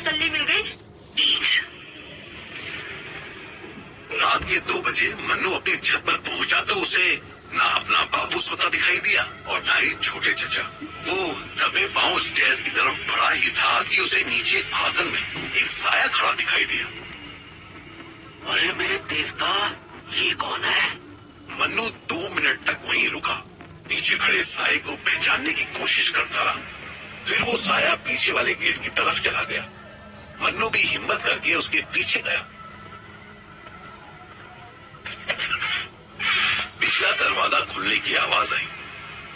तसल्ली मिल गई। रात के 2 बजे मन्नू अपनी छत पर पहुंचा तो उसे ना अपना बाबू सोता दिखाई दिया और ना ही छोटे चचा। वो दबे पांव स्टेयर्स की तरफ बढ़ा ही था कि उसे नीचे आंगन में एक साया खड़ा दिखाई दिया। अरे मेरे देवता, ये कौन है? मन्नू 2 मिनट तक वहीं रुका, नीचे खड़े साये को पहचानने की कोशिश करता रहा। फिर वो साया पीछे वाले गेट की तरफ चला गया। मन्नू भी हिम्मत करके उसके पीछे गया। पिछला दरवाजा खुलने की आवाज आई।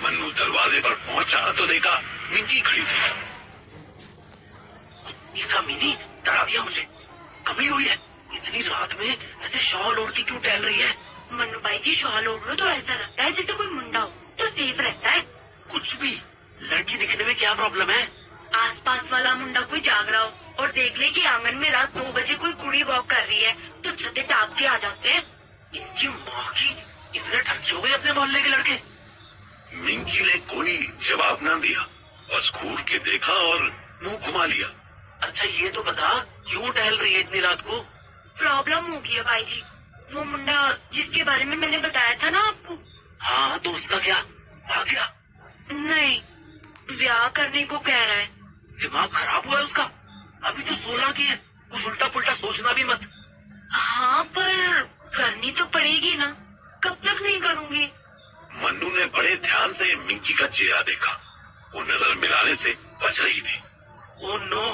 मन्नू दरवाजे पर पहुंचा तो देखा मिंकी खड़ी थी। ये कमीनी डरा दिया मुझे। कमी हुई है? इतनी रात में ऐसे शॉल ओढ़ के क्यों टहल रही है? मन्नू भाई जी, शॉल ओढ़ लो तो ऐसा लगता है जैसे कोई मुंडा हो, तो सेफ रहता है। कुछ भी, लड़की दिखने में क्या प्रॉब्लम है? आसपास वाला मुंडा कोई जाग रहा हो और देख ले कि आंगन में रात 2 बजे कोई कुड़ी वॉक कर रही है तो छते टाप के आ जाते हैं। इनकी माँ की, इतने ठरकी हो गए अपने मोहल्ले के लड़के। मिंकी ने कोई जवाब न दिया, बस घूर के देखा और मुंह घुमा लिया। अच्छा ये तो बता, क्यों टहल रही है इतनी रात को? प्रॉब्लम हो गई है भाई जी। वो मुंडा जिसके बारे में मैंने बताया था ना आपको। हाँ तो उसका क्या? आ गया? नहीं, ब्याह करने को कह रहा है। दिमाग खराब हुआ है उसका? अभी तो 16 की है, कुछ उल्टा पुल्टा सोचना भी मत। हाँ पर करनी तो पड़ेगी ना, कब तक नहीं करूँगी? मन्नू ने बड़े ध्यान से मिंकी का चेहरा देखा। वो नजर मिलाने से बच रही थी। ओह नो,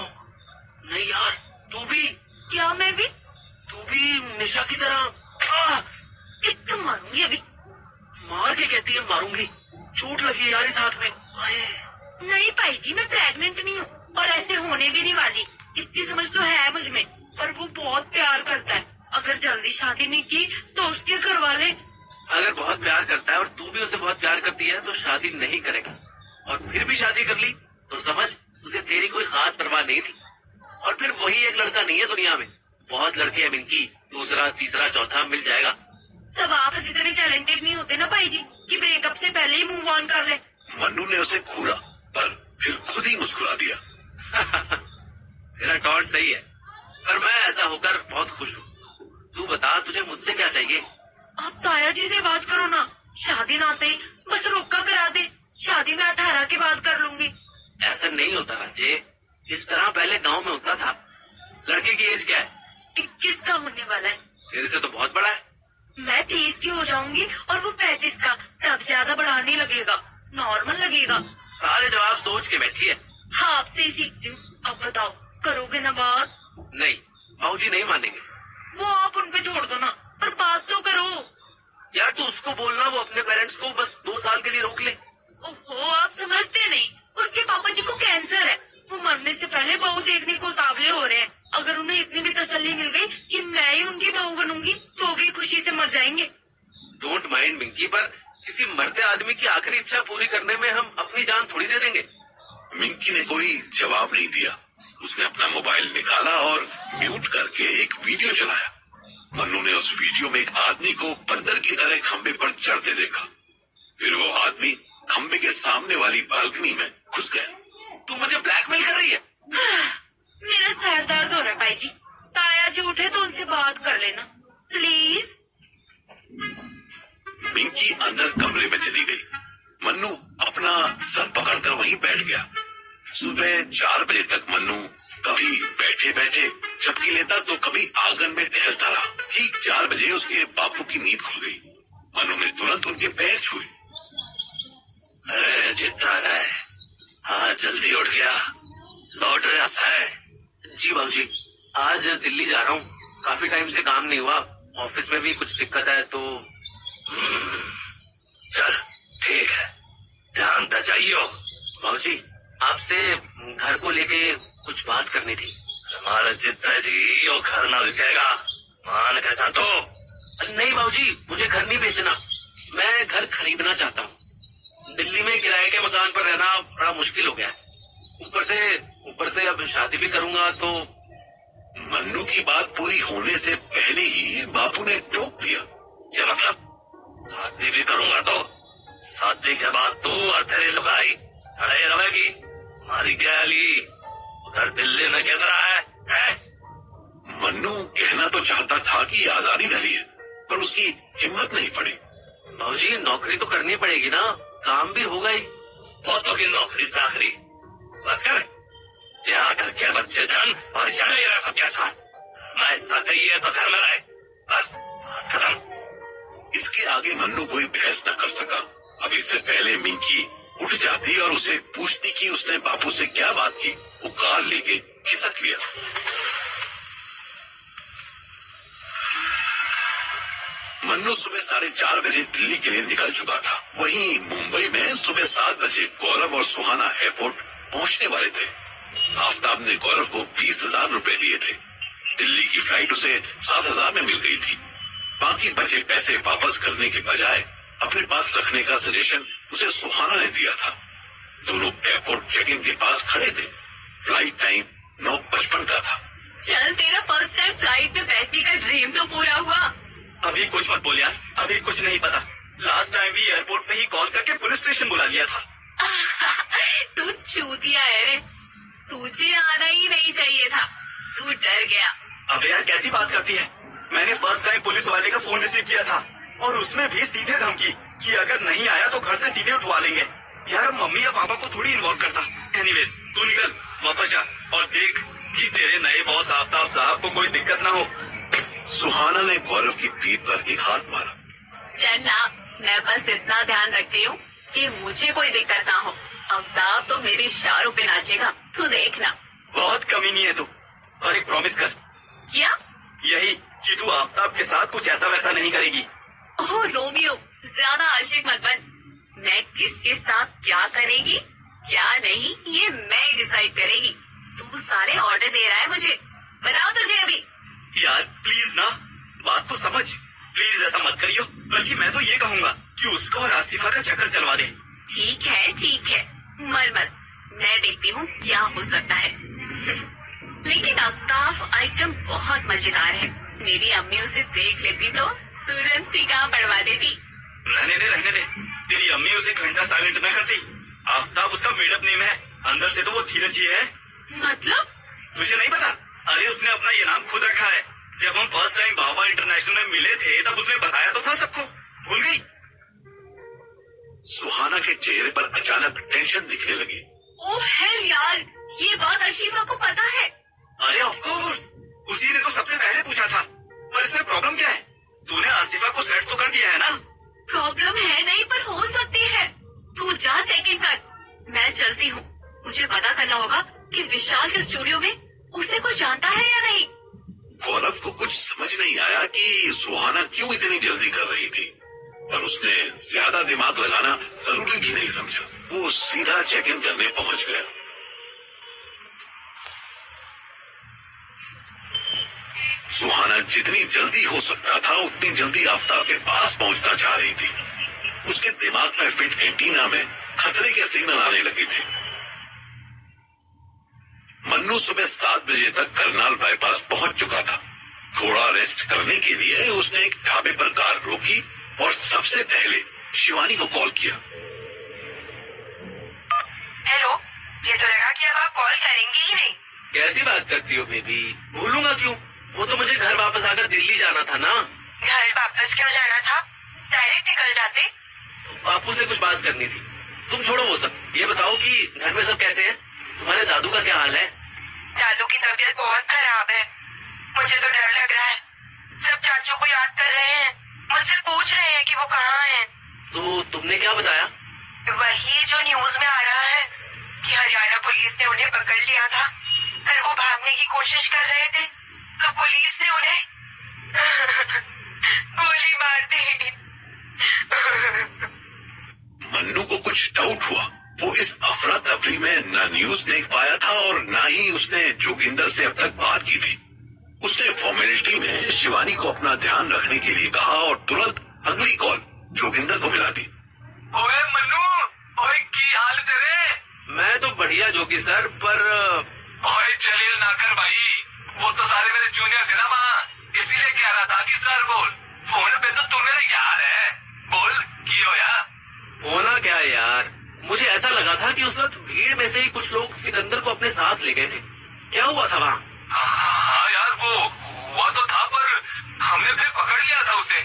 नहीं यार, तू भी? क्या मैं भी? तू भी निशा की तरह? एक मारूंगी अभी। मार के कहती है मारूंगी? चोट लगी है यार इस हाथ में। नहीं भाई जी, मैं प्रेग्नेंट नहीं हूँ और ऐसे होने भी नहीं वाली। इतनी समझ तो है मुझ में, पर वो बहुत प्यार करता है। अगर जल्दी शादी नहीं की तो उसके घर वाले। अगर बहुत प्यार करता है और तू भी उसे बहुत प्यार करती है तो शादी नहीं करेगा, और फिर भी शादी कर ली तो समझ उसे तेरी कोई खास परवाह नहीं थी। और फिर वही एक लड़का नहीं है दुनिया में, बहुत लड़के हैं मिंकी, दूसरा तीसरा चौथा मिल जाएगा। सब आप जितने टैलेंटेड नहीं होते ना भाई जी कि ब्रेकअप से पहले ही मूव ऑन कर ले। मन्नू ने उसे घूरा पर फिर खुद ही मुस्कुरा दिया। तेरा टॉन्ट सही है, पर मैं ऐसा होकर बहुत खुश हूँ। तू बता, तुझे मुझसे क्या चाहिए? आप ताया जी से बात करो ना, शादी ना सही बस रोका करा दे। शादी मैं 18 के बाद कर लूंगी। ऐसा नहीं होता राजे, इस तरह पहले गांव में होता था। लड़के की एज क्या है? 21 का होने वाला है। तेरे से तो बहुत बड़ा है। मैं 30 की हो जाऊंगी और वो 35 का, तब ज्यादा बड़ा नहीं लगेगा, नॉर्मल लगेगा। सारे जवाब सोच के बैठी है। हाँ, आपसे ही सीखती हूँ। अब बताओ, करोगे ना बात? नहीं, बाबूजी नहीं मानेंगे। वो आप उन पे छोड़ दो ना, पर बात तो करो। यार तू उसको बोलना वो अपने पेरेंट्स को बस 2 साल के लिए रोक ले। ओहो, आप समझते नहीं, उसके पापा जी को कैंसर है। वो मरने से पहले बहू देखने को उतावले हो रहे हैं। अगर उन्हें इतनी भी तसल्ली मिल गई कि मैं ही उनकी बहू बनूंगी तो भी खुशी से मर जाएंगे। डोंट माइंड मिंकी, पर किसी मरते आदमी की आखिरी इच्छा पूरी करने में हम अपनी जान थोड़ी दे देंगे। मिंकी ने कोई जवाब नहीं दिया। उसने अपना मोबाइल निकाला और म्यूट करके एक वीडियो चलाया। मन्नू ने उस वीडियो में एक आदमी को बंदर की तरह खंबे पर चढ़ते देखा। फिर वो आदमी खंबे के सामने वाली बालकनी में घुस गया। तू मुझे ब्लैकमेल कर रही है? मेरा सर दर्द हो रहा है भाई जी। ताया जी उठे तो उनसे बात कर लेना प्लीज। मिंकी अंदर कमरे में चली गई। मन्नू अपना सर पकड़कर वहीं बैठ गया। सुबह 4 बजे तक मन्नू कभी बैठे बैठे झपकी लेता तो कभी आंगन में टहलता रहा। ठीक 4 बजे उसके बापू की नींद खुल गई। मन्नू ने तुरंत उनके पैर छुए। जितना है, हाँ जल्दी उठ गया, लौट रहा है? जी बाबूजी, आज दिल्ली जा रहा हूँ, काफी टाइम से काम नहीं हुआ, ऑफिस में भी कुछ दिक्कत है तो। चल ठीक है, ध्यान तो चाहिए हो। बाबूजी आपसे घर को लेके कुछ बात करनी थी। हमारा जितना जी यो घर ना बिकेगा, मान कैसा तो। नहीं बाबूजी, मुझे घर नहीं बेचना, मैं घर खरीदना चाहता हूँ। दिल्ली में किराए के मकान पर रहना बड़ा मुश्किल हो गया है। ऊपर से अब शादी भी करूंगा तो। मन्नू की बात पूरी होने से पहले ही बापू ने टोक दिया। क्या मतलब? शादी भी करूंगा तो शादी के बाद तू और तेरी लुगाई खड़े रहेगी? हमारी गैली उधर दिल्ली में गिर रहा है? मन्नू कहना तो चाहता था कि आजादी धरी है, पर उसकी हिम्मत नहीं पड़ी। बाबूजी नौकरी तो करनी पड़ेगी ना, काम भी होगा ही। बहुतों की नौकरी चाकरी बस कर, यहाँ घर के बच्चे जान और यहाँ नहीं रह सब कैसा। मैं ऐसा चाहिए तो घर में रहे, बस बात खत्म। इसके आगे मन्नू कोई बहस न कर सका। अब इससे पहले मिंकी उठ जाती और उसे पूछती कि उसने बापू से क्या बात की, वो कार लेके खिसक लिया। मन्नू सुबह 4:30 बजे दिल्ली के लिए निकल चुका था। वहीं मुंबई में सुबह 7 बजे गौरव और सुहाना एयरपोर्ट पहुंचने वाले थे। आफ्ताब ने गौरव को 20,000 रुपए दिए थे। दिल्ली की फ्लाइट उसे 7,000 में मिल गई थी। बाकी बचे पैसे वापस करने के बजाय अपने पास रखने का सजेशन उसे सुहाना ने दिया था। दोनों एयरपोर्ट चेक इन के पास खड़े थे। फ्लाइट टाइम 9:55 का था। चल, तेरा फर्स्ट टाइम फ्लाइट में बैठने का ड्रीम तो पूरा हुआ। अभी कुछ मत बोल यार, अभी कुछ नहीं पता। लास्ट टाइम भी एयरपोर्ट पे ही कॉल करके पुलिस स्टेशन बुला लिया था। तू चूतिया है रे, तुझे आना ही नहीं चाहिए था, तू डर गया। अबे यार कैसी बात करती है, मैंने फर्स्ट टाइम पुलिस वाले का फोन रिसीव किया था और उसमें भी सीधे धमकी कि अगर नहीं आया तो घर से सीधे उठवा लेंगे। यार मम्मी या पापा को थोड़ी इन्वॉल्व करता। एनीवेज तू निकल वापस जा और देख कि तेरे नए बॉस आफ्ताब साहब को कोई दिक्कत ना हो। सुहाना ने गौरव की पीठ पर एक हाथ मारा। चल ना, मैं बस इतना ध्यान रखती हूँ कि मुझे कोई दिक्कत ना हो। आफ्ताब तो मेरी इशारों पे नाचेगा, तू देखना। बहुत कमीनी है तू, और एक प्रॉमिस कर। क्या? यही कि तू आफ्ताब के साथ कुछ ऐसा वैसा नहीं करेगी। ओह रोमियो, ज्यादा आशिक मत बन। मैं किसके साथ क्या करेगी क्या नहीं ये मैं ही डिसाइड करेगी। तू सारे ऑर्डर दे रहा है मुझे, बताओ तुझे अभी। यार प्लीज ना, बात को समझ, प्लीज ऐसा मत करियो। बल्कि मैं तो ये कहूँगा कि उसको और आसिफा का चक्कर चलवा दे। ठीक है, मर मत, मैं देखती हूँ क्या हो सकता है। लेकिन आफ्ताब आइटम बहुत मजेदार है। मेरी अम्मी उसे देख लेती तो तुरंत निकाह पढ़वा देती। रहने दे, तेरी अम्मी उसे घंटा साइलेंट न करती। आफ्ताब उसका मेडअप नेम है, अंदर से तो वो धीरज ही है। मतलब? तुझे नहीं पता? अरे उसने अपना ये नाम खुद रखा है। जब हम फर्स्ट टाइम बाबा इंटरनेशनल में मिले थे तब उसने बताया तो था सबको, भूल गई? सुहाना के चेहरे पर अचानक टेंशन दिखने लगी। ओह हेल यार, ये बात आशिफा को पता है? अरे ऑफ कोर्स, उसी ने तो सबसे पहले पूछा था। पर इसमें प्रॉब्लम क्या है? तूने आसिफा को सेट तो कर दिया है ना? प्रॉब्लम है नहीं, पर हो सकती है। तू जा चेक इन कर, मैं चलती हूँ। मुझे पता करना होगा कि विशाल के स्टूडियो में उसे कोई जानता है या नहीं। गौरव को कुछ समझ नहीं आया कि सुहाना क्यों इतनी जल्दी कर रही थी, पर उसने ज्यादा दिमाग लगाना जरूरी भी नहीं समझा। वो सीधा चेक इन करने पहुंच गया। सुहाना जितनी जल्दी हो सकता था उतनी जल्दी आफ्ताब के पास पहुंचना चाह रही थी। उसके दिमाग में फिट एंटीना में खतरे के सिग्नल आने लगे थे। मन्नू सुबह 7 बजे तक करनाल बाईपास पहुंच चुका था। थोड़ा रेस्ट करने के लिए उसने एक ढाबे पर कार रोकी और सबसे पहले शिवानी को कॉल किया। हेलो, ये तो लगा कि अब आप कॉल करेंगे ही नहीं। कैसी बात करती हो बेबी, भूलूंगा क्यों? वो तो मुझे घर वापस आकर दिल्ली जाना था ना। घर वापस क्यों जाना था? डायरेक्ट निकल जाते। बापू से कुछ बात करनी थी। तुम छोड़ो वो सब, ये बताओ कि घर में सब कैसे हैं? तुम्हारे दादू का क्या हाल है? दादू की तबीयत बहुत खराब है। मुझे तो डर लग रहा है। सब चाचू को याद कर रहे हैं, मुझसे पूछ रहे हैं कि वो कहाँ हैं। तो तुमने क्या बताया? वही जो न्यूज में आ रहा है कि हरियाणा पुलिस ने उन्हें पकड़ लिया था और वो भागने की कोशिश कर रहे थे तो पुलिस ने उन्हें गोली मार दी। मन्नू को कुछ डाउट हुआ। वो इस अफरा तफरी में न न्यूज देख पाया था और न ही उसने जोगिंदर से अब तक बात की थी। उसने फॉर्मेलिटी में शिवानी को अपना ध्यान रखने के लिए कहा और तुरंत अगली कॉल जोगिंदर को मिला दी। ओए मन्नू, ओए की हाल तेरे? मैं तो बढ़िया जोगी सर, पर ओए जलील ना कर भाई, वो तो सारे मेरे जूनियर थे ना वहाँ, इसीलिए कह रहा था कि सर बोल। फोन पे तो तू मेरा यार है, बोल की हो यार? होना क्या है यार, मुझे ऐसा लगा था कि उस वक्त भीड़ में से ही कुछ लोग सिकंदर को अपने साथ ले गए थे। क्या हुआ था वहाँ? हाँ यार, वो हुआ तो था, पर हमने फिर पकड़ लिया था उसे।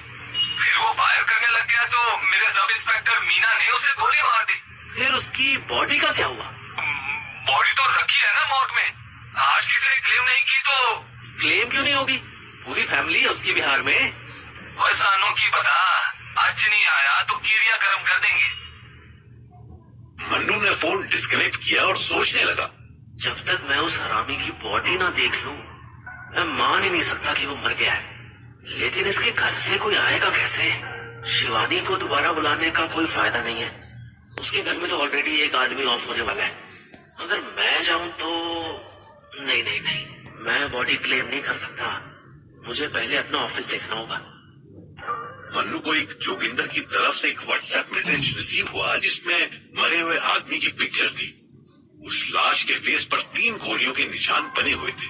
फिर वो फायर करने लग गया तो मेरे सब इंस्पेक्टर मीना ने उसे गोली मार दी। फिर उसकी बॉडी का क्या हुआ? बॉडी तो रखी है ना मॉर्ग में। आज किसी ने क्लेम नहीं की तो। क्लेम क्यों नहीं होगी? पूरी फैमिली है उसकी बिहार में। वैसानों की बता, आज नहीं आया तो क्रियाक्रम कर देंगे। मन्नू ने फोन डिस्कनेक्ट किया और सोचने लगा। जब तक मैं उस हरामी की बॉडी ना देख लूं, मैं मान ही नहीं सकता कि वो मर गया है। लेकिन इसके घर से कोई आएगा कैसे? शिवानी को दोबारा बुलाने का कोई फायदा नहीं है। उसके घर में तो ऑलरेडी एक आदमी ऑफ होने वाला है। अगर मैं जाऊं तो नहीं नहीं नहीं, मैं बॉडी क्लेम नहीं कर सकता। मुझे पहले अपना ऑफिस देखना होगा। मन्नू को एक जोगिंदर की तरफ से एक व्हाट्सएप मैसेज रिसीव हुआ जिसमें मरे हुए आदमी की पिक्चर थी। उस लाश के फेस पर 3 गोलियों के निशान बने हुए थे।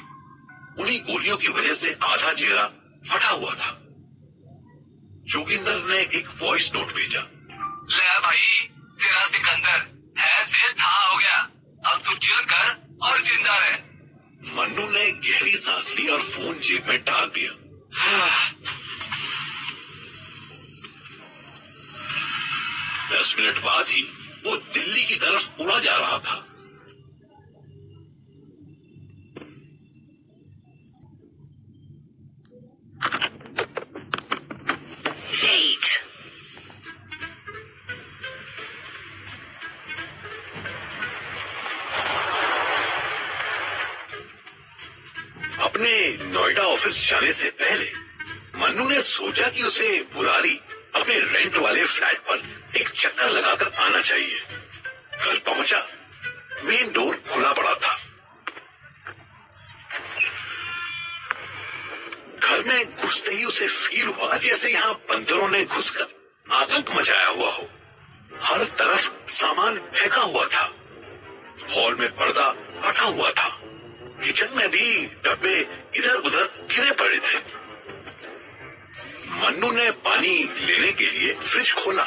उन्हीं गोलियों की वजह से आधा चेहरा फटा हुआ था। जोगिंदर ने एक वॉइस नोट भेजा। ले भाई, तेरा सिकंदर है से था हो गया। अब तू चिल कर और जिंदा रह। मन्नू ने गहरी सांस ली और फोन जेब में डाल दिया। 10 मिनट बाद ही वो दिल्ली की तरफ उड़ा जा रहा था। अपने नोएडा ऑफिस जाने से पहले मन्नू ने सोचा कि उसे बुरारी अपने रेंट वाले फ्लैट पर एक चक्कर लगाकर आना चाहिए। घर पहुंचा, मेन डोर खुला पड़ा था। घर में घुसते ही उसे फील हुआ जैसे यहाँ बंदरों ने घुसकर आतंक मचाया हुआ हो। हर तरफ सामान फेंका हुआ था। हॉल में पर्दा फटा हुआ था। किचन में भी डब्बे इधर उधर गिरे पड़े थे। मन्नू ने पानी लेने के लिए फ्रिज खोला।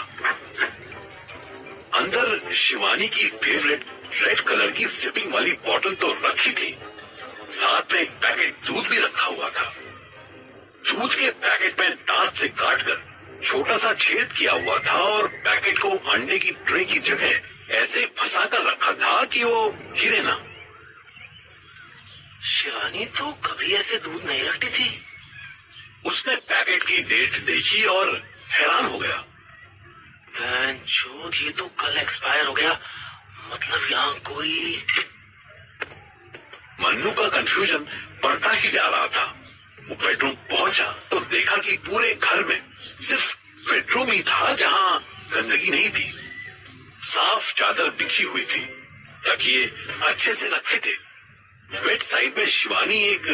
अंदर शिवानी की फेवरेट रेड कलर की सिपिंग वाली बोतल तो रखी थी, साथ में एक पैकेट दूध भी रखा हुआ था। दूध के पैकेट में दांत से काटकर छोटा सा छेद किया हुआ था और पैकेट को अंडे की ट्रे की जगह ऐसे फंसा कर रखा था कि वो गिरे ना। शिवानी तो कभी ऐसे दूध नहीं रखती थी। उसने पैकेट की डेट देखी और हैरान हो गया। बेंचोद, ये तो कल एक्सपायर हो गया। मतलब यहाँ कोई। मन्नू का कंफ्यूजन बढ़ता ही जा रहा था। वो बेडरूम पहुंचा तो देखा कि पूरे घर में सिर्फ बेडरूम ही था जहाँ गंदगी नहीं थी। साफ चादर बिछी हुई थी, तकिए अच्छे से रखे थे। बेड साइड में शिवानी एक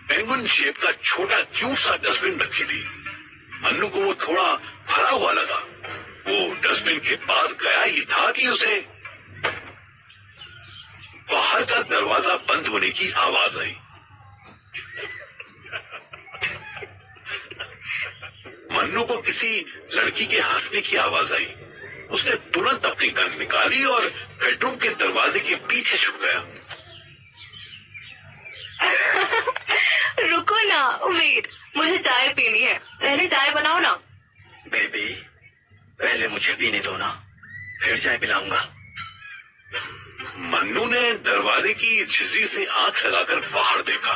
पेंगुइन शेप का छोटा क्यूट सा डस्टबिन रखी थी। मन्नू को वो थोड़ा भरा हुआ लगा। वो डस्टबिन के पास गया ही था कि उसे बाहर का दरवाजा बंद होने की आवाज आई। मन्नू को किसी लड़की के हंसने की आवाज आई। उसने तुरंत अपनी गन निकाली और बेडरूम के दरवाजे के पीछे छुप गया। रुको ना, वेट, मुझे चाय पीनी है। पहले चाय बनाओ ना। बेबी, पहले मुझे पीने दो ना, फिर चाय पिलाऊंगा। मन्नू ने दरवाजे की झिझरी से आंख लगाकर बाहर देखा।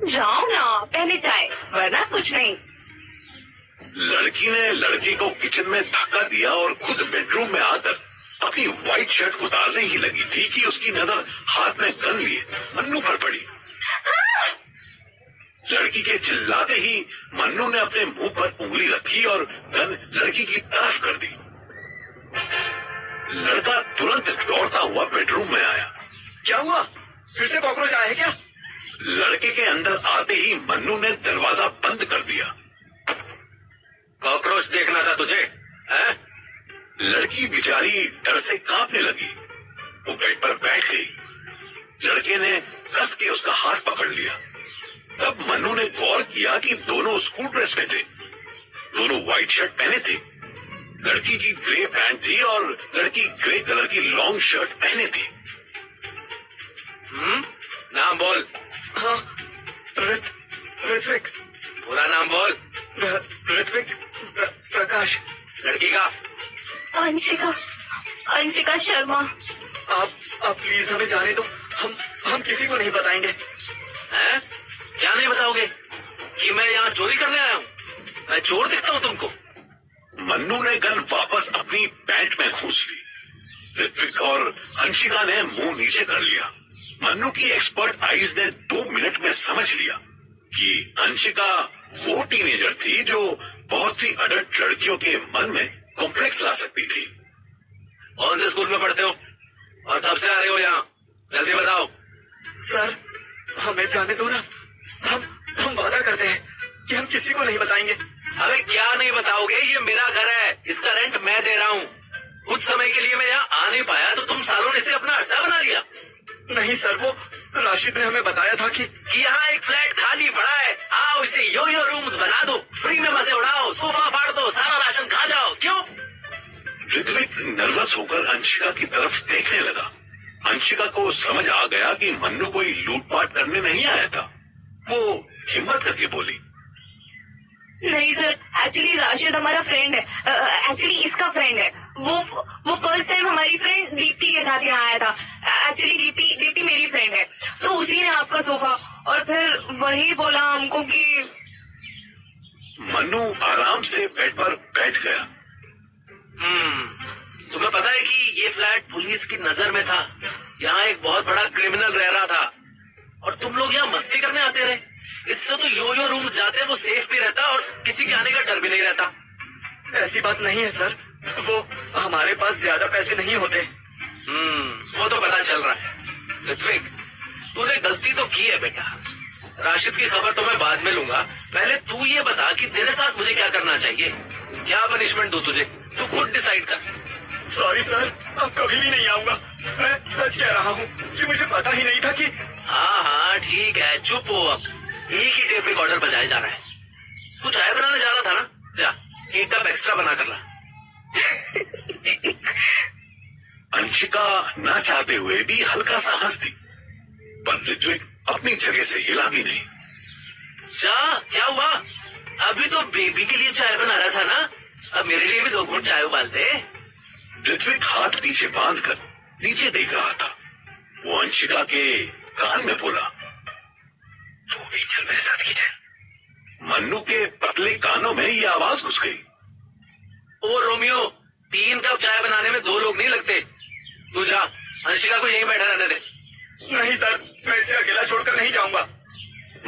जाओ ना, पहले चाय, वरना कुछ नहीं। लड़की ने लड़के को किचन में धक्का दिया और खुद बेडरूम में आकर अपनी व्हाइट शर्ट उतारने ही लगी थी कि उसकी नजर हाथ में गन लिए मन्नू पर पड़ी। लड़की के चिल्लाते ही मन्नू ने अपने मुंह पर उंगली रखी और गन लड़की की तरफ कर दी। लड़का तुरंत दौड़ता हुआ बेडरूम में आया। क्या हुआ? फिर से कॉकरोच आए क्या? लड़के के अंदर आते ही मन्नू ने दरवाजा बंद कर दिया। कॉकरोच देखना था तुझे, है? लड़की बेचारी डर से कांपने लगी। वो बेड पर बैठ गई। लड़के ने कस के उसका हाथ पकड़ लिया। तब मन्नू ने गौर किया कि दोनों स्कूल ड्रेस में थे। दोनों व्हाइट शर्ट पहने थे। लड़की की ग्रे पैंट थी और लड़की ग्रे कलर की लॉन्ग शर्ट पहने थी। ऋत्विक। पूरा नाम बोल। ऋत्विक प्रकाश। लड़की का? अंशिका शर्मा। आप प्लीज हमें जाने दो, हम किसी को नहीं बताएंगे। हैं? क्या नहीं बताओगे कि मैं यहाँ चोरी करने आया हूँ? मैं चोर दिखता हूँ तुमको? मन्नू ने गन वापस अपनी पैंट में घूस ली। ऋत्विक और अंशिका ने मुंह नीचे कर लिया। मन्नू की एक्सपर्ट आईज ने 2 मिनट में समझ लिया कि अंशिका वो टीनेजर थी जो बहुत सी अडल्ट लड़कियों के मन में कॉम्प्लेक्स ला सकती थी। कौन से स्कूल में पढ़ते हो और कब से आ रहे हो यहाँ? जल्दी बताओ। सर हमें जाने दो ना, हम वादा करते हैं कि हम किसी को नहीं बताएंगे। अबे क्या नहीं बताओगे? ये मेरा घर है, इसका रेंट मैं दे रहा हूँ। कुछ समय के लिए मैं यहाँ आ नहीं पाया तो तुम सालों ने इसे अपना अड्डा बना लिया। नहीं सर, वो राशिद ने हमें बताया था कि यहाँ एक फ्लैट खाली पड़ा है, आओ इसे यो रूम्स बना दो, फ्री में मजे उड़ाओ, सोफा फाड़ दो, सारा राशन खा जाओ। क्यों? ऋत्विक नर्वस होकर अंशिका की तरफ देखने लगा। अंशिका को समझ आ गया कि मन्नू कोई लूटपाट करने नहीं आया था। वो हिम्मत करके बोली, नहीं सर, एक्चुअली राशिद हमारा फ्रेंड है, एक्चुअली इसका फ्रेंड है। वो फर्स्ट टाइम हमारी फ्रेंड दीप्ति के साथ यहाँ आया था। एक्चुअली दीप्ति मेरी फ्रेंड है, तो उसी ने आपका सोफा और फिर वही बोला हमको कि। मन्नू आराम से बेड पर बैठ गया। तुम्हें पता है कि ये फ्लैट पुलिस की नजर में था। यहाँ एक बहुत बड़ा क्रिमिनल रह रहा था और तुम लोग यहाँ मस्ती करने आते रहे। इससे तो यो रूम्स जाते, वो सेफ भी रहता और किसी के आने का डर भी नहीं रहता। ऐसी बात नहीं है सर, वो हमारे पास ज्यादा पैसे नहीं होते। वो तो पता चल रहा है। ऋत्विक, तूने गलती तो की है बेटा। राशिद की खबर तो मैं बाद में लूंगा, पहले तू ये बता कि तेरे साथ मुझे क्या करना चाहिए, क्या पनिशमेंट दूं तुझे, तू खुद डिसाइड कर। सॉरी सर, अब कभी भी नहीं आऊंगा। मैं सच कह रहा हूँ कि मुझे पता ही नहीं था कि। हाँ ठीक है, चुप हो अब। एक ही टेप रिकॉर्डर बजाया जा रहा है। तू चाय बनाने जा रहा था ना, जा 1 कप एक्स्ट्रा बना कर ला। अंशिका ना चाहते हुए भी हल्का सा हंस दी, पर ऋत्विक अपनी जगह से हिला भी नहीं। क्या हुआ? अभी तो बेबी के लिए चाय बना रहा था ना, अब मेरे लिए भी 2 घूंट चाय उबाल दे। ऋत्विक हाथ पीछे बांधकर नीचे देख रहा था। वो अंशिका के कान में बोला, तू भी चल मेरे साथ की जाए। मन्नू के पतले कानों में ये आवाज घुस गई। ओ रोमियो, 3 कप चाय बनाने में 2 लोग नहीं लगते। तू जा, अंशिका को यहीं बैठा रहने दे। नहीं सर, मैं इसे अकेला छोड़कर नहीं जाऊंगा।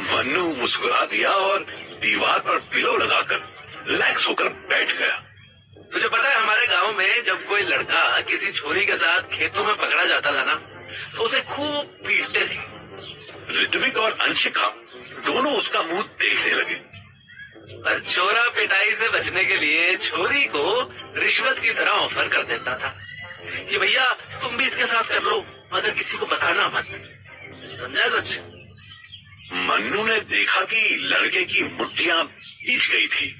मन्नू मुस्कुरा दिया और दीवार पर पिलो लगाकर रिलैक्स होकर बैठ गया। तुझे पता है हमारे गांव में जब कोई लड़का किसी छोरी के साथ खेतों में पकड़ा जाता था ना, तो उसे खूब पीटते थे। ऋत्विक और अंशिका दोनों उसका मुंह देखने लगे। पर छोरा पिटाई से बचने के लिए छोरी को रिश्वत की तरह ऑफर कर देता था कि भैया तुम भी इसके साथ कर लो, मगर किसी को बताना मत। समझा कुछ? मन्नू ने देखा कि लड़के की मुट्ठियां भींच गई थी।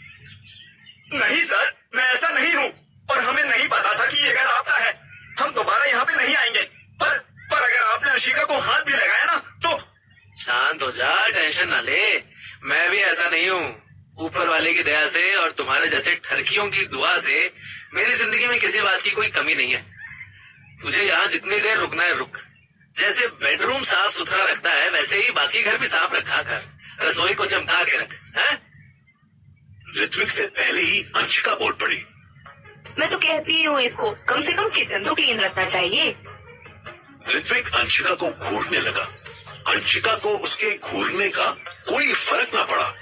नहीं सर, मैं ऐसा नहीं हूँ और हमें नहीं पता था कि ये घर आपका है। हम दोबारा यहाँ पे नहीं आएंगे। पर अगर आपने अंशिका को हाथ भी लगाया ना तो। शांत हो जा, टेंशन ना ले। मैं भी ऐसा नहीं हूँ। ऊपर वाले की दया से और तुम्हारे जैसे ठरकियों की दुआ से मेरी जिंदगी में किसी बात की कोई कमी नहीं है। तुझे यहाँ जितनी देर रुकना है रुक। जैसे बेडरूम साफ सुथरा रखता है वैसे ही बाकी घर भी साफ रखा कर, रसोई को चमका के रख। हैं? ऋत्विक से पहले ही अंशिका बोल पड़ी, मैं तो कहती हूँ इसको कम से कम किचन तो क्लीन रखना चाहिए। ऋत्विक अंशिका को घूरने लगा। अंशिका को उसके घूरने का कोई फर्क न पड़ा।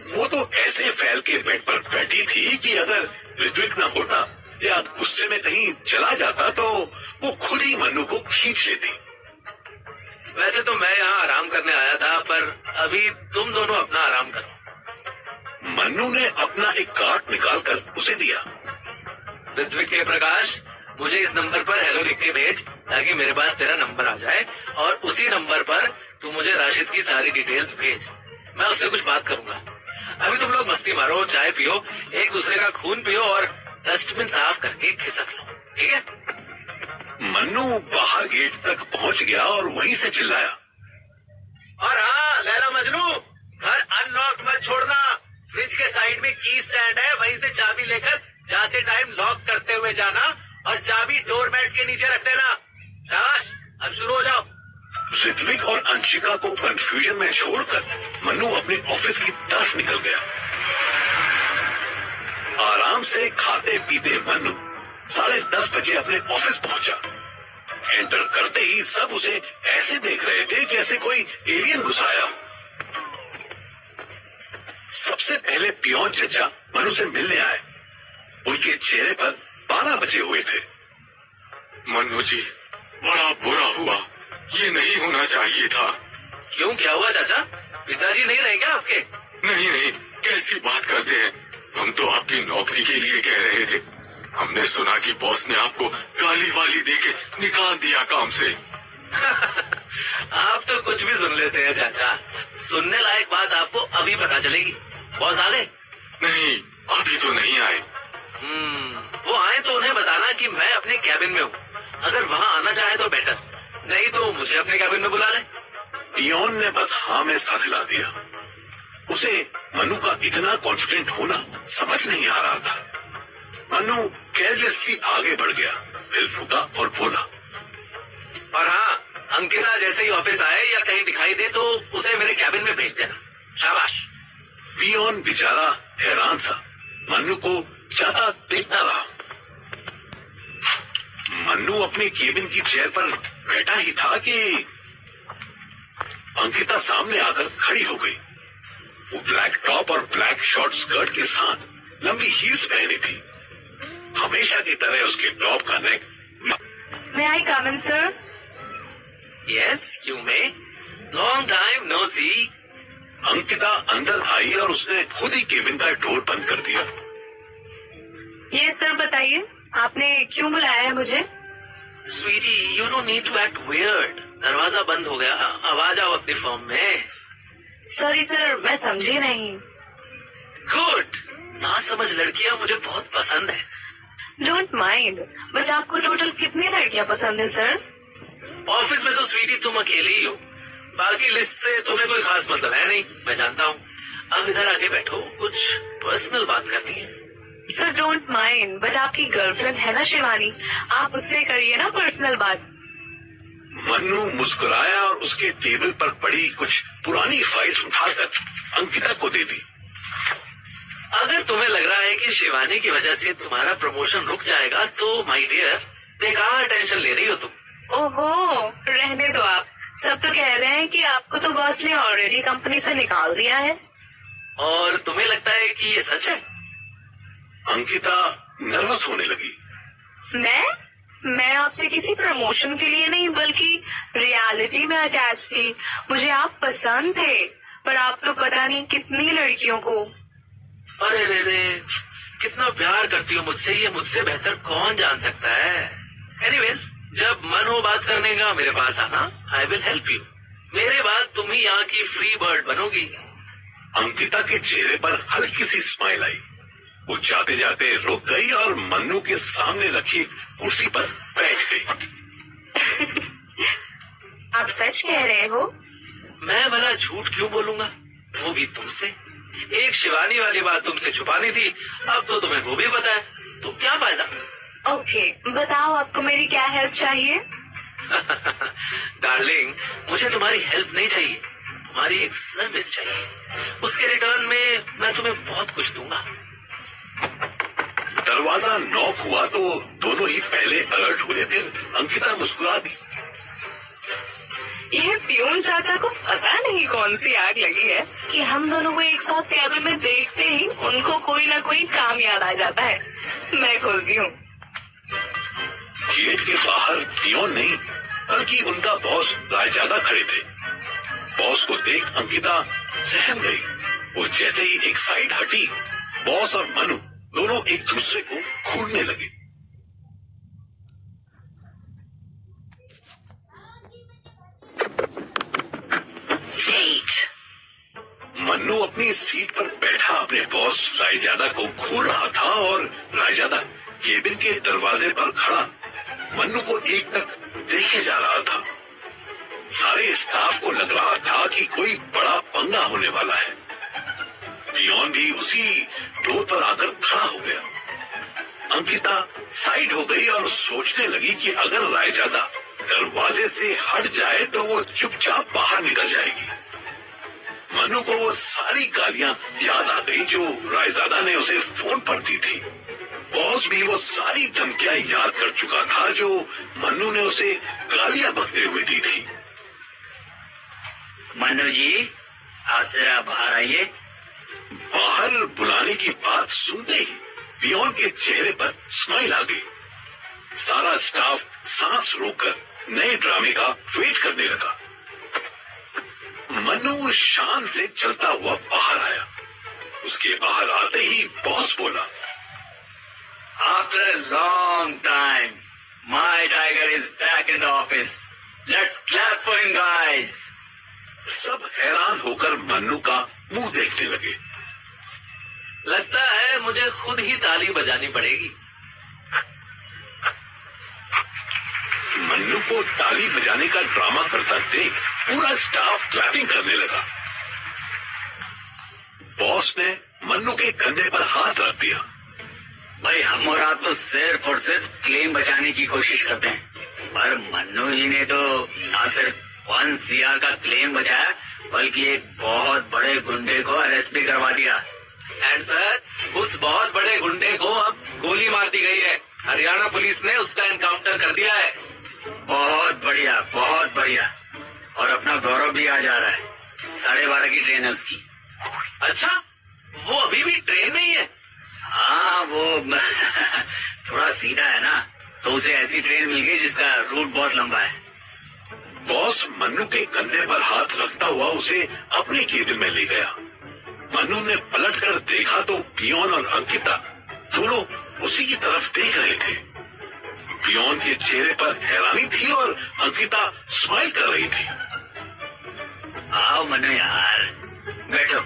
वो तो ऐसे फैल के बेड पर बैठी थी कि अगर ऋत्विक न होता या गुस्से में कहीं चला जाता तो वो खुद ही मन्नू को खींच लेती। वैसे तो मैं यहाँ आराम करने आया था, पर अभी तुम दोनों अपना आराम करो। मन्नू ने अपना एक कार्ड निकालकर उसे दिया। ऋत्विक के प्रकाश, मुझे इस नंबर पर हेलो लिख के भेज ताकि मेरे पास तेरा नंबर आ जाए और उसी नंबर पर तू मुझे राशिद की सारी डिटेल्स भेज। मैं उससे कुछ बात करूंगा। अभी तुम लोग मस्ती मारो, चाय पियो, एक दूसरे का खून पियो और डस्टबिन साफ करके खिसक लो, ठीक है? मन्नू बाहर गेट तक पहुंच गया और वहीं से चिल्लाया, और हाँ लैला मजनू, घर अनलॉक मत छोड़ना। फ्रिज के साइड में की स्टैंड है, वहीं से चाबी लेकर जाते टाइम लॉक करते हुए जाना और चाबी डोरमैट के नीचे रख देना। शाबाश, अब शुरू हो जाओ। ऋत्विक और अंशिका को कंफ्यूजन में छोड़कर मन्नू अपने ऑफिस की तरफ निकल गया। आराम से खाते पीते मन्नू 10:30 बजे अपने ऑफिस पहुंचा। एंटर करते ही सब उसे ऐसे देख रहे थे जैसे कोई एलियन घुसाया। सबसे पहले पियोन चचा मन्नू से मिलने आए। उनके चेहरे पर 12 बजे हुए थे। मन्नू जी, बड़ा बुरा हुआ, ये नहीं होना चाहिए था। क्यों, क्या हुआ चाचा? पिताजी नहीं रहे क्या आपके? नहीं, कैसी बात करते हैं, हम तो आपकी नौकरी के लिए कह रहे थे। हमने सुना कि बॉस ने आपको गाली वाली देके निकाल दिया काम से। आप तो कुछ भी सुन लेते हैं चाचा। सुनने लायक बात आपको अभी पता चलेगी। बॉस आ गए? नहीं, अभी तो नहीं आए। वो आए तो उन्हें बताना कि मैं अपने कैबिन में हूँ। अगर वहाँ आना चाहे तो बेटर, नहीं तो मुझे अपने कैबिन में बुला लें। पियोन ने बस हाँ में सर हिला दिया। उसे मन्नू का इतना कॉन्फिडेंट होना समझ नहीं आ रहा था। मन्नू केयरलेसली आगे बढ़ गया, फिर रुका और बोला, और हाँ, अंकिता जैसे ही ऑफिस आए या कहीं दिखाई दे तो उसे मेरे कैबिन में भेज देना। शाबाश। पियोन बेचारा हैरान था, मन्नू को ज्यादा देखता रहा। मन्नू अपने केबिन की चेयर पर बैठा ही था कि अंकिता सामने आकर खड़ी हो गई। वो ब्लैक टॉप और ब्लैक शॉर्ट स्कर्ट के साथ लंबी हील्स पहनी थी। हमेशा की तरह उसके टॉप का neck. May I come in, sir? Yes, you may. Long time no see. Ankita अंदर आई और उसने खुद ही केबिन का डोर बंद कर दिया। Yes, sir, बताइए, आपने क्यों बुलाया है मुझे? Sweetie, you don't need to act weird. दरवाजा बंद हो गया, अब आ जाओ अपनी फॉर्म में। सॉरी सर, मैं समझी नहीं। गुड। ना समझ लड़कियां मुझे बहुत पसंद है। डोंट माइंड, बट आपको टोटल कितनी लड़कियां पसंद है सर? ऑफिस में तो स्वीटी तुम अकेले ही हो, बाकी लिस्ट से तुम्हें कोई खास मतलब है नहीं, मैं जानता हूँ। अब इधर आके बैठो, कुछ पर्सनल बात करनी है। सर डोंट माइंड, बट आपकी गर्लफ्रेंड है ना शिवानी, आप उससे करिए ना पर्सनल बात। मन्नू मुस्कुराया और उसके टेबल पर पड़ी कुछ पुरानी फाइल्स उठाकर अंकिता को दे दी। अगर तुम्हें लग रहा है कि शिवानी की वजह से तुम्हारा प्रमोशन रुक जाएगा तो माय डियर, बेकार टेंशन ले रही हो तुम। ओहो, रहने दो आप। सब तो कह रहे हैं कि आपको तो बॉस ने ऑलरेडी कंपनी से निकाल दिया है। और तुम्हें लगता है कि ये सच है? अंकिता नर्वस होने लगी। मैं आपसे किसी प्रमोशन के लिए नहीं बल्कि रियलिटी में अटैच थी। मुझे आप पसंद थे, पर आप तो पता नहीं कितनी लड़कियों को। अरे रे, कितना प्यार करती हो मुझसे, ये मुझसे बेहतर कौन जान सकता है। एनीवेज, जब मन हो बात करने का मेरे पास आना, आई विल हेल्प यू। मेरे बाद तुम ही यहाँ की फ्री बर्ड बनोगी। अंकिता के चेहरे पर हल्की सी स्माइल आई। वो जाते जाते रुक गई और मन्नू के सामने रखी कुर्सी पर बैठ गई। आप सच कह रहे हो? मैं भला झूठ क्यों बोलूंगा, वो भी तुमसे। एक शिवानी वाली बात तुमसे छुपानी थी, अब तो तुम्हें वो भी पता है, तो क्या फायदा। ओके, बताओ आपको मेरी क्या हेल्प चाहिए? डार्लिंग, मुझे तुम्हारी हेल्प नहीं चाहिए, तुम्हारी एक सर्विस चाहिए। उसके रिटर्न में मैं तुम्हें बहुत कुछ दूंगा। दरवाजा नॉक हुआ तो दोनों ही पहले अलर्ट हुए, फिर अंकिता मुस्कुरा दी। यह प्यून चाचा को पता नहीं कौन सी आग लगी है कि हम दोनों को एक साथ कैबिन में देखते ही उनको कोई ना कोई काम याद आ जाता है। मैं खोलती हूँ। गेट के बाहर पियोन नहीं बल्कि उनका बॉस रायजादा खड़े थे। बॉस को देख अंकिता सहम गई। वो जैसे ही एक साइड हटी, बॉस और मनु दोनों एक दूसरे को घूरने लगे। मन्नू अपनी सीट पर बैठा अपने बॉस रायजादा को घूर रहा था और रायजादा केबिन के दरवाजे पर खड़ा मन्नू को एकटक देखे जा रहा था। सारे स्टाफ को लग रहा था कि कोई बड़ा पंगा होने वाला है। पियोन भी उसी डोर पर आकर खड़ा हो गया। अंकिता साइड हो गई और सोचने लगी कि अगर रायजादा दरवाजे से हट जाए तो वो चुपचाप बाहर निकल जाएगी। मनु को वो सारी गालियां याद आ गई जो रायजादा ने उसे फोन पर दी थी। बॉस भी वो सारी धमकियां याद कर चुका था जो मनु ने उसे गालियां बकते हुए दी थी। मनु जी, आप जरा बाहर आइए। बाहर बुलाने की बात सुनते ही पियोन के चेहरे पर स्माइल आ गई। सारा स्टाफ सांस रोककर नए ड्रामे का वेट करने लगा। मनु शान से चलता हुआ बाहर आया। उसके बाहर आते ही बॉस बोला, After a long time, my tiger is back in the office. Let's clap for him, guys. सब हैरान होकर मन्नू का मुंह देखने लगे। लगता है मुझे खुद ही ताली बजानी पड़ेगी। मन्नू को ताली बजाने का ड्रामा करता देख पूरा स्टाफ क्लैपिंग करने लगा। बॉस ने मन्नू के कंधे पर हाथ रख दिया। भाई, हम और आप तो सिर्फ और सिर्फ क्लेम बचाने की कोशिश करते हैं, पर मन्नू जी ने तो ना सिर्फ 1 CR का क्लेम बचाया बल्कि एक बहुत बड़े गुंडे को अरेस्ट भी करवा दिया। एंड सर, उस बहुत बड़े गुंडे को अब गोली मार दी गई है। हरियाणा पुलिस ने उसका एनकाउंटर कर दिया है। बहुत बढ़िया, बहुत बढ़िया। और अपना गौरव भी आ जा रहा है। 12:30 की ट्रेन है उसकी। अच्छा, वो अभी भी ट्रेन में ही है? हाँ, वो थोड़ा सीधा है ना, तो उसे ऐसी ट्रेन मिल गई जिसका रूट बहुत लंबा है। बॉस मन्नू के कंधे पर हाथ रखता हुआ उसे अपने केबिन में ले गया। मन्नू ने पलटकर देखा तो पियोन और अंकिता दोनों उसी की तरफ देख रहे थे। पियोन के चेहरे पर हैरानी थी और अंकिता स्माइल कर रही थी। आओ मन्नू यार, बैठो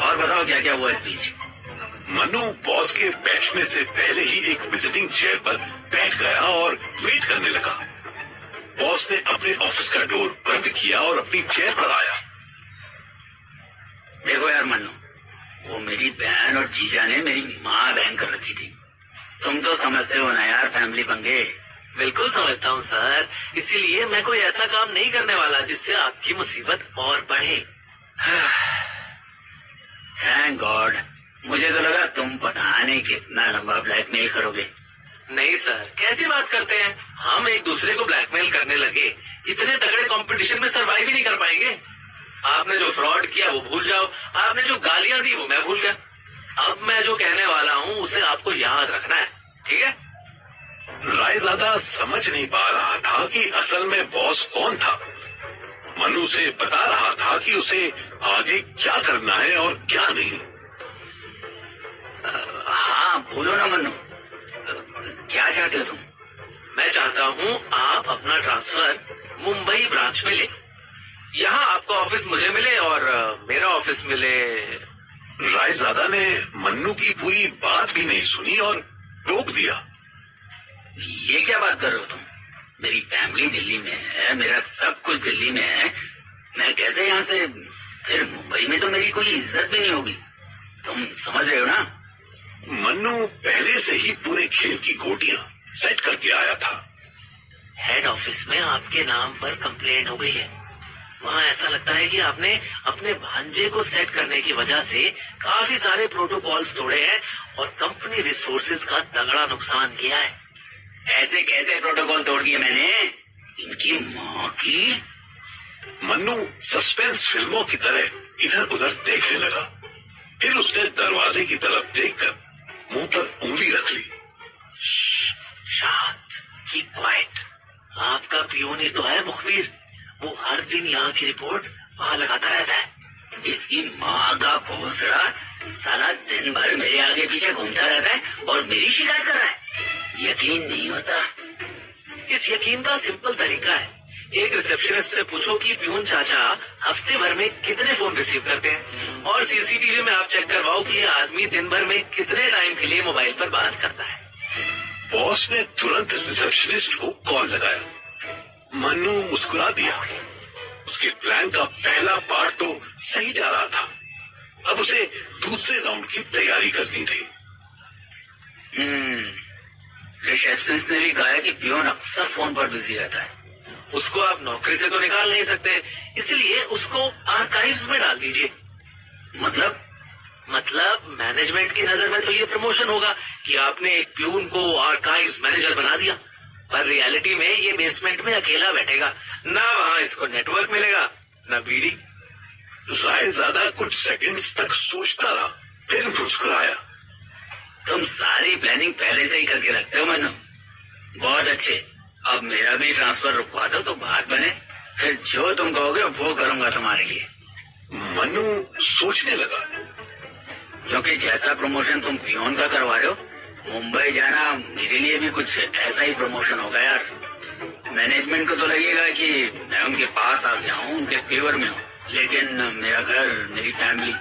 और बताओ क्या क्या हुआ इस बीच। मन्नू बॉस के बैठने से पहले ही एक विजिटिंग चेयर पर बैठ गया और वेट करने लगा। बॉस ने अपने ऑफिस का डोर बंद किया और अपनी चेयर पर आया। देखो यार मन्नू, वो मेरी बहन और जीजा ने मेरी माँ बहन कर रखी थी। तुम तो समझते हो ना यार, फैमिली पंगे। बिल्कुल समझता हूँ सर, इसीलिए मैं कोई ऐसा काम नहीं करने वाला जिससे आपकी मुसीबत और बढ़े। थैंक गॉड, मुझे तो लगा तुम पता नहीं कितना लंबा ब्लैकमेल करोगे। नहीं सर, कैसी बात करते हैं, हम एक दूसरे को ब्लैकमेल करने लगे, इतने तगड़े कंपटीशन में सरवाइव ही नहीं कर पाएंगे। आपने जो फ्रॉड किया वो भूल जाओ, आपने जो गालियां दी वो मैं भूल गया। अब मैं जो कहने वाला हूँ उसे आपको याद रखना है, ठीक है? रायजादा समझ नहीं पा रहा था कि असल में बॉस कौन था। मनु से बता रहा था कि उसे आगे क्या करना है और क्या नहीं। हाँ बोलो ना मन्नू, क्या चाहते हो तुम? मैं चाहता हूँ आप अपना ट्रांसफर मुंबई ब्रांच में ले। यहाँ आपका ऑफिस मुझे मिले और मेरा ऑफिस मिले। रायजादा ने मन्नू की पूरी बात भी नहीं सुनी और रोक दिया। ये क्या बात कर रहे हो तुम? मेरी फैमिली दिल्ली में है, मेरा सब कुछ दिल्ली में है, मैं कैसे यहाँ से? फिर मुंबई में तो मेरी कोई इज्जत भी नहीं होगी, तुम समझ रहे हो ना? मन्नू पहले से ही पूरे खेल की गोटियां सेट करके आया था। हेड ऑफिस में आपके नाम पर कंप्लेंट हो गई है। वहाँ ऐसा लगता है कि आपने अपने भांजे को सेट करने की वजह से काफी सारे प्रोटोकॉल्स तोड़े हैं और कंपनी रिसोर्सेज का तगड़ा नुकसान किया है। ऐसे कैसे प्रोटोकॉल तोड़ दिए मैंने? इनकी माँ की। मन्नू सस्पेंस फिल्मों की तरह इधर उधर देखने लगा। फिर उसने दरवाजे की तरफ देखकर मुंह पर उंगली रख ली। शांत, कीप क्वाइट। आपका पियोन ही तो है मुखबिर, वो हर दिन यहाँ की रिपोर्ट वहाँ लगाता रहता है। इसकी माँ का भोसड़ा साला दिन भर मेरे आगे पीछे घूमता रहता है और मेरी शिकायत कर रहा है। यकीन नहीं होता। इस यकीन का सिंपल तरीका है, एक रिसेप्शनिस्ट से पूछो कि पियून चाचा हफ्ते भर में कितने फोन रिसीव करते हैं और सीसीटीवी में आप चेक करवाओ कि ये आदमी दिन भर में कितने टाइम के लिए मोबाइल पर बात करता है। बॉस ने तुरंत रिसेप्शनिस्ट को कॉल लगाया। मन्नू मुस्कुरा दिया। उसके प्लान का पहला पार्ट तो सही जा रहा था। अब उसे दूसरे राउंड की तैयारी करनी थी। रिसेप्शनिस्ट ने भी कहा है कि पियोन अक्सर फोन पर बिजी रहता है। उसको आप नौकरी से तो निकाल नहीं सकते, इसलिए उसको आर्काइव्स में डाल दीजिए। मतलब मैनेजमेंट की नजर में तो ये प्रमोशन होगा कि आपने एक प्यून को आर्काइव्स मैनेजर बना दिया, पर रियलिटी में ये बेसमेंट में अकेला बैठेगा, ना वहाँ इसको नेटवर्क मिलेगा ना बीडी। रायजादा कुछ सेकंड्स तक सोचता रहा, फिर मुस्कुराया। तुम सारी प्लानिंग पहले से ही करके रखते हो मनु। बहुत अच्छे, अब मेरा भी ट्रांसफर रुकवा दो तो बात बने, फिर जो तुम कहोगे वो करूंगा तुम्हारे लिए। मनु सोचने लगा। क्योंकि जैसा प्रमोशन तुम पियोन का करवा रहे हो, मुंबई जाना मेरे लिए भी कुछ ऐसा ही प्रमोशन होगा यार। मैनेजमेंट को तो लगेगा कि मैं उनके पास आ गया हूँ, उनके फेवर में हूँ, लेकिन मेरा घर, मेरी फैमिली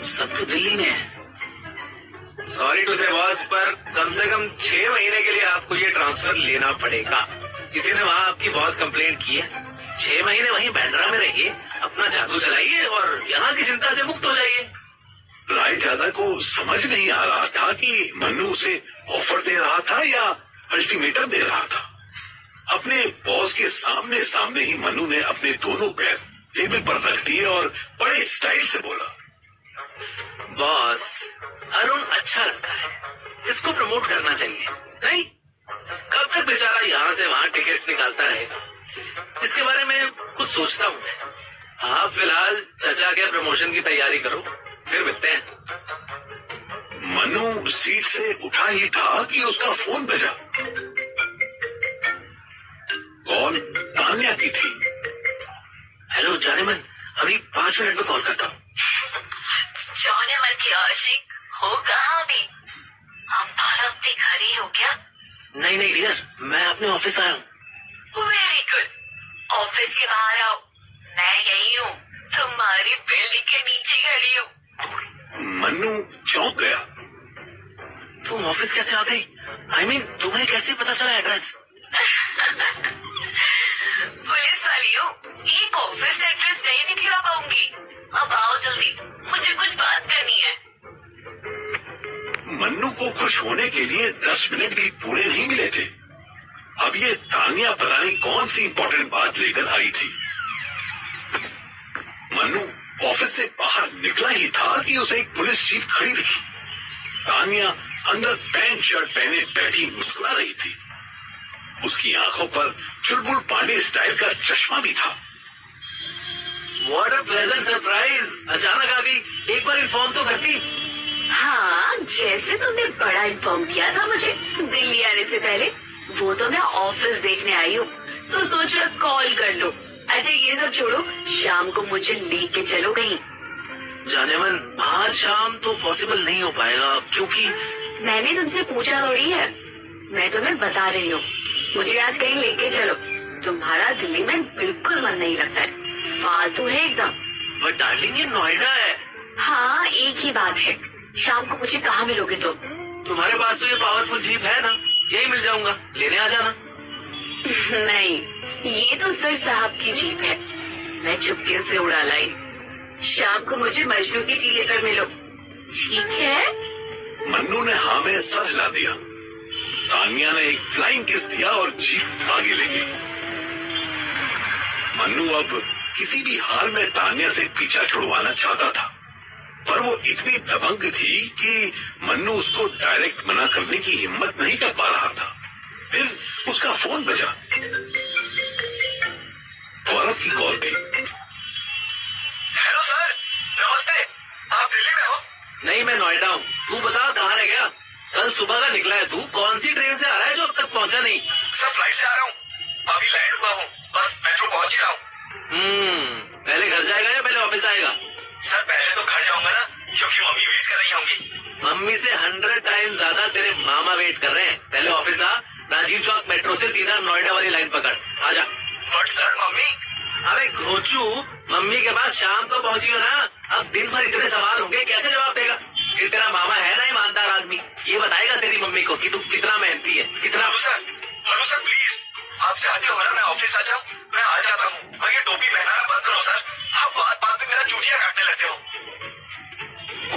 सब तो दिल्ली में है। सॉरी टू से बॉस, पर कम से कम 6 महीने के लिए आपको ये ट्रांसफर लेना पड़ेगा। किसी ने वहाँ आपकी बहुत कंप्लेंट की है। 6 महीने वहीं बैंड्रा में रहिए, अपना जादू चलाइए और यहाँ की चिंता से मुक्त हो जाइए। रायजादा को समझ नहीं आ रहा था कि मनु उसे ऑफर दे रहा था या अल्टीमेटम दे रहा था। अपने बॉस के सामने सामने ही मनु ने अपने दोनों पैर टेबल पर रख दिए और बड़े स्टाइल से बोला, बॉस, अरुण अच्छा लगता है, इसको प्रमोट करना चाहिए। नहीं, कब तक बेचारा यहाँ से वहाँ टिकट्स निकालता रहेगा? इसके बारे में कुछ सोचता हूँ मैं। आप फिलहाल चचा के प्रमोशन की तैयारी करो, फिर मिलते हैं। मनु सीट से उठा ही था कि उसका फोन बजा। कॉल तान्या की थी। हेलो जानेमन, अभी 5 मिनट में कॉल करता हूँ। जानेमन की आशिक हो कहाँ अभी? हम दोनों अपने घर ही हो क्या? नहीं डियर, मैं अपने ऑफिस आया हूँ। वेरी गुड, ऑफिस के बाहर आओ, मैं यही हूँ, तुम्हारी बिल्डिंग के नीचे खड़ी हूँ। मनु चौंक गया। तुम ऑफिस कैसे आ गई? I mean, तुम्हें कैसे पता चला एड्रेस? पुलिस वाली हूँ, एक ऑफिस एड्रेस नहीं निकलवा पाऊंगी। अब आओ जल्दी, मुझे कुछ बात करनी है। मन्नू को खुश होने के लिए 10 मिनट भी पूरे नहीं मिले थे। अब ये तान्या पता नहीं कौन सी इंपॉर्टेंट बात लेकर आई थी। मन्नू ऑफिस से बाहर निकला ही था कि उसे एक पुलिस जीप खड़ी दिखी। तान्या अंदर पैंट शर्ट पहने बैठी मुस्कुरा रही थी। उसकी आंखों पर चुलबुल पांडे स्टाइल का चश्मा भी था। What a pleasant surprise! अचानक आ गई, एक बार इन्फॉर्म तो करती। हाँ, जैसे तुमने बड़ा इन्फॉर्म किया था मुझे दिल्ली आने से पहले, वो तो मैं ऑफिस देखने आई हूँ, तो सोच रहा कॉल कर लो। अच्छा ये सब छोड़ो, शाम को मुझे लेके चलो कहीं। जानेमन, आज शाम तो पॉसिबल नहीं हो पाएगा, क्योंकि मैंने तुमसे पूछा थोड़ी है, मैं तुम्हें बता रही हूँ, मुझे आज कहीं लेके चलो। तुम्हारा दिल्ली में बिल्कुल मन नहीं लगता है, फालतू है एकदम। बट डार्लिंग, ये नोएडा है। हाँ, एक ही बात है, शाम को मुझे कहाँ मिलोगे तुम? तुम्हारे पास तो ये पावरफुल जीप है ना, यही मिल जाऊंगा, लेने आ जाना। नहीं, ये तो सर साहब की जीप है, मैं चुपके से उड़ा लाई। शाम को मुझे मजनू की टीले पर मिलो, ठीक है? मन्नू ने हाँ में सर हिला दिया। तान्या ने एक फ्लाइंग किस दिया और जीप आगे ले गई। मन्नू अब किसी भी हाल में तान्या से पीछा छुड़वाना चाहता था, पर वो इतनी दबंग थी कि मन्नू उसको डायरेक्ट मना करने की हिम्मत नहीं कर पा रहा था। फिर उसका फोन बजा। गौरव की कॉल थी। हेलो सर, नमस्ते। आप दिल्ली में हो? नहीं, मैं नोएडा हूँ। तू बता कहाँ रह गया? कल सुबह का निकला है तू, कौन सी ट्रेन से आ रहा है जो अब तक पहुँचा नहीं? सर फ्लाइट से आ रहा हूँ, अभी लैंड हुआ हूँ, बस मेट्रो पहुँच ही रहा हूँ। पहले घर जाएगा या पहले ऑफिस आएगा? सर पहले तो घर जाऊंगा ना, क्योंकि मम्मी वेट कर रही होंगी। मम्मी से 100 टाइम ज्यादा तेरे मामा वेट कर रहे हैं। पहले ऑफिस आ, राजीव चौक मेट्रो से सीधा नोएडा वाली लाइन पकड़, आजा। But sir mummy. अबे घोचू, मम्मी के पास शाम तो पहुंची हो ना, अब दिन भर इतने सवाल होंगे, कैसे जवाब देगा? फिर तेरा मामा है ना ईमानदार आदमी, ये बताएगा तेरी मम्मी को कि तू कितना मेहनती है, कितना। मनु सर प्लीज, आप चाहते हो ना मैं ऑफिस आ जाऊँ? मैं आ जाता हूँ, और ये टोपी पहनाना बंद करो सर। आप बात बात में मेरा चूतिया काटने लगते हो।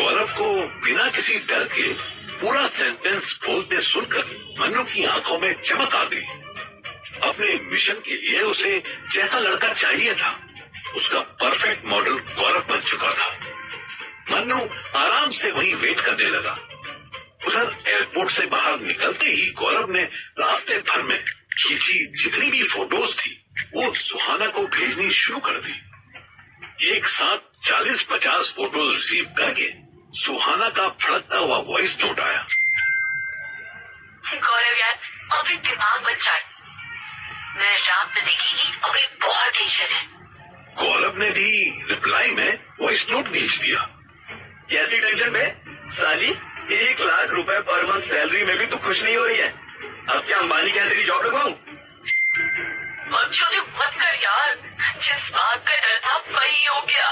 गौरव को बिना किसी डर के पूरा सेंटेंस बोलते सुनकर मन्नू की आंखों में चमक आ गई। अपने मिशन के लिए उसे जैसा लड़का चाहिए था उसका परफेक्ट मॉडल गौरव बन चुका था। मन्नू आराम से वहीं वेट करने लगा। उधर एयरपोर्ट से बाहर निकलते ही गौरव ने रास्ते भर में खींची जितनी भी फोटोज थी वो सुहाना को भेजनी शुरू कर दी। एक साथ 40-50 फोटोज रिसीव करके सुहाना का फड़कता हुआ वॉइस नोट आया। गौरव यार, अभी दिमाग मत चाट, मैं रात में देखेगी, अभी बहुत टेंशन है। गौरव ने भी रिप्लाई में वॉइस नोट भेज दिया। कैसी टेंशन में साली, 1 लाख रुपए पर मंथ सैलरी में भी तू खुश नहीं हो रही है। अब क्या अंबानी के यहाँ तेरी जॉब लगवाऊं? बकचोदी मत कर यार, जिस बात का डर था वही हो गया।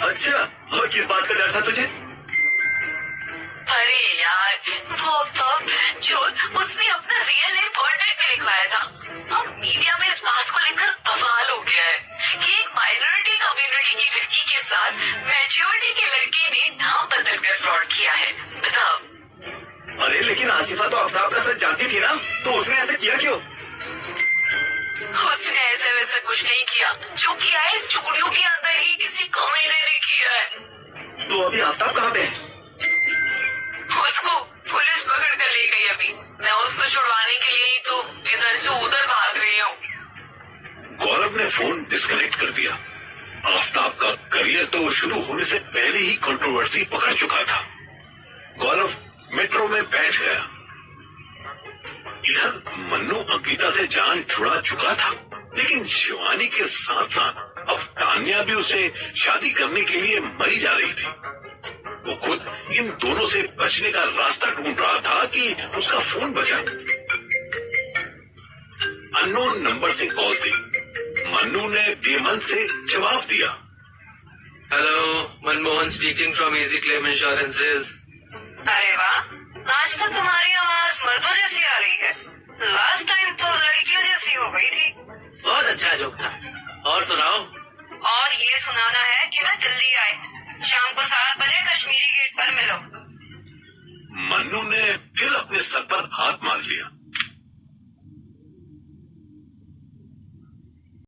अच्छा, और किस बात का डर था तुझे? अरे यार, वो उसने अपना रियल नेम पोर्ट्रेट में लिखवाया था। अब मीडिया में इस बात को लेकर बवाल हो गया है कि एक माइनॉरिटी कम्युनिटी की लड़की के साथ मेजॉरिटी के लड़के ने नाम बदल कर फ्रॉड किया है। बताओ। अरे लेकिन आसिफा तो आफ्ताब का सच जानती थी ना, तो उसने ऐसे किया क्यों? उसने ऐसे वैसे कुछ नहीं किया, जो किया है स्टूडियो के अंदर ही किसी कमीने ने किया है। तो अभी आफ्ताब कहाँ पे है? उसको पुलिस पकड़ कर ले गई। अभी मैं उसको छुड़वाने के लिए ही तो इधर से उधर भाग रही हूँ। गौरव ने फोन डिस्कनेक्ट कर दिया। आफ्ताब का करियर तो शुरू होने से पहले ही कंट्रोवर्सी पकड़ चुका था। गौरव मेट्रो में बैठ गया। इधर मन्नू अंकिता से जान छुड़ा चुका था, लेकिन शिवानी के साथ साथ अब तान्या भी उसे शादी करने के लिए मरी जा रही थी। वो खुद इन दोनों से बचने का रास्ता ढूंढ रहा था कि उसका फोन बजा। अननोन नंबर से कॉल थी। मन्नू ने बेमन से जवाब दिया। Hello, Manmohan speaking from easy claim insurances. अरे वाह, आज तो तुम्हारी आवाज मर्दों जैसी आ रही है। लास्ट टाइम तो लड़कियों जैसी हो गई थी। बहुत अच्छा जोक था। और सुनाओ। और ये सुनाना है कि मैं दिल्ली आई, शाम को 7 बजे कश्मीरी गेट पर मिलो। मन्नू ने फिर अपने सर पर हाथ मार लिया।